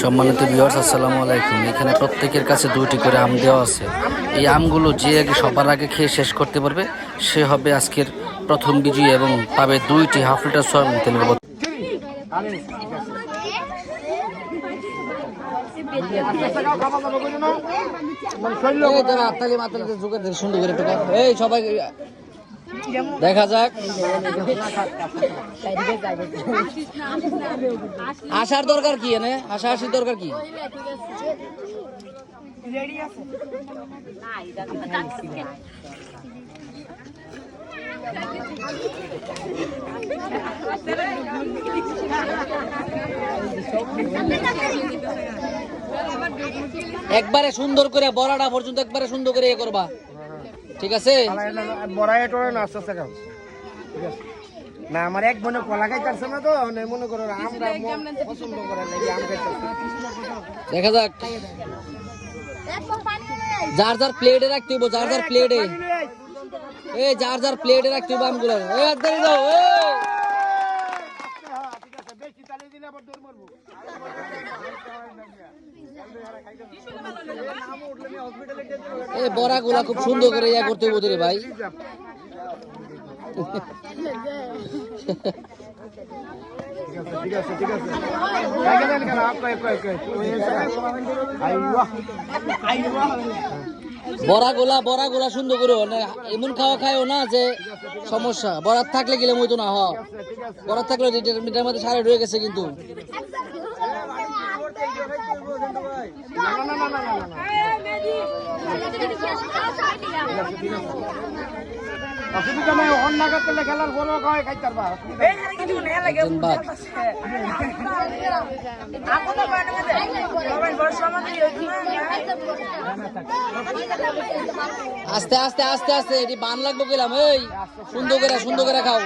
সম্মানিত ভিউয়ার্স, আসসালামু আলাইকুম। এখানে প্রত্যেকের কাছে 2টি করে আম দেওয়া আছে। এই আমগুলো যে আগে সবার আগে খেয়ে শেষ করতে পারবে সে হবে আজকের প্রথম বিজয়ী এবং পাবে 2টি হাফ লিটার সয়াবিন তেলের বোতল। সুন্দর করে এই সবাই দেখা যাক। আসার দরকার কি এনে আসার দরকার কি? একবারে সুন্দর করে বড়াটা পর্যন্ত একবারে সুন্দর করে ইয়ে করবা, ঠিক আছে? না আমার এক বোনে কলা খাইতেছে না, তো মনে করো আমরা পছন্দ করে আম খাইতেছে। দেখা যাক। যার যার প্লেটে রাখতে হইব, যার যার প্লেটে, এই যার যার প্লেটে রাখতে হইব আমগুলো। এই একদম দাও। এই বড়াগুলা খুব সুন্দর করে ইয়া করতে হইব রে ভাই। বড়াগুলা সুন্দর করে এমন খাওয়া খায়ও না যে সমস্যা। বরাত থাকলে গেলে মতো না, বরাত থাকলে মিটার মধ্যে সারে রয়ে গেছে কিন্তু। আস্তে আস্তে আস্তে আস্তে এটি বান লাগবো গেলাম। এই সুন্দর করে খাও,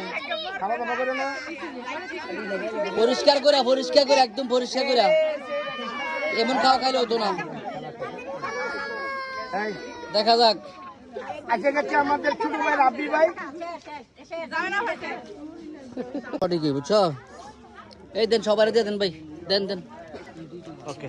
পরিষ্কার করে একদম পরিষ্কার করে। এমন খাওয়া খাইলে হতো না। দেখা যাক। আমাদের ছোট ভাই রাব্বি ভাই বুঝছো? এই দেন সবাই দিয়ে দেন ভাই, দেন। ওকে।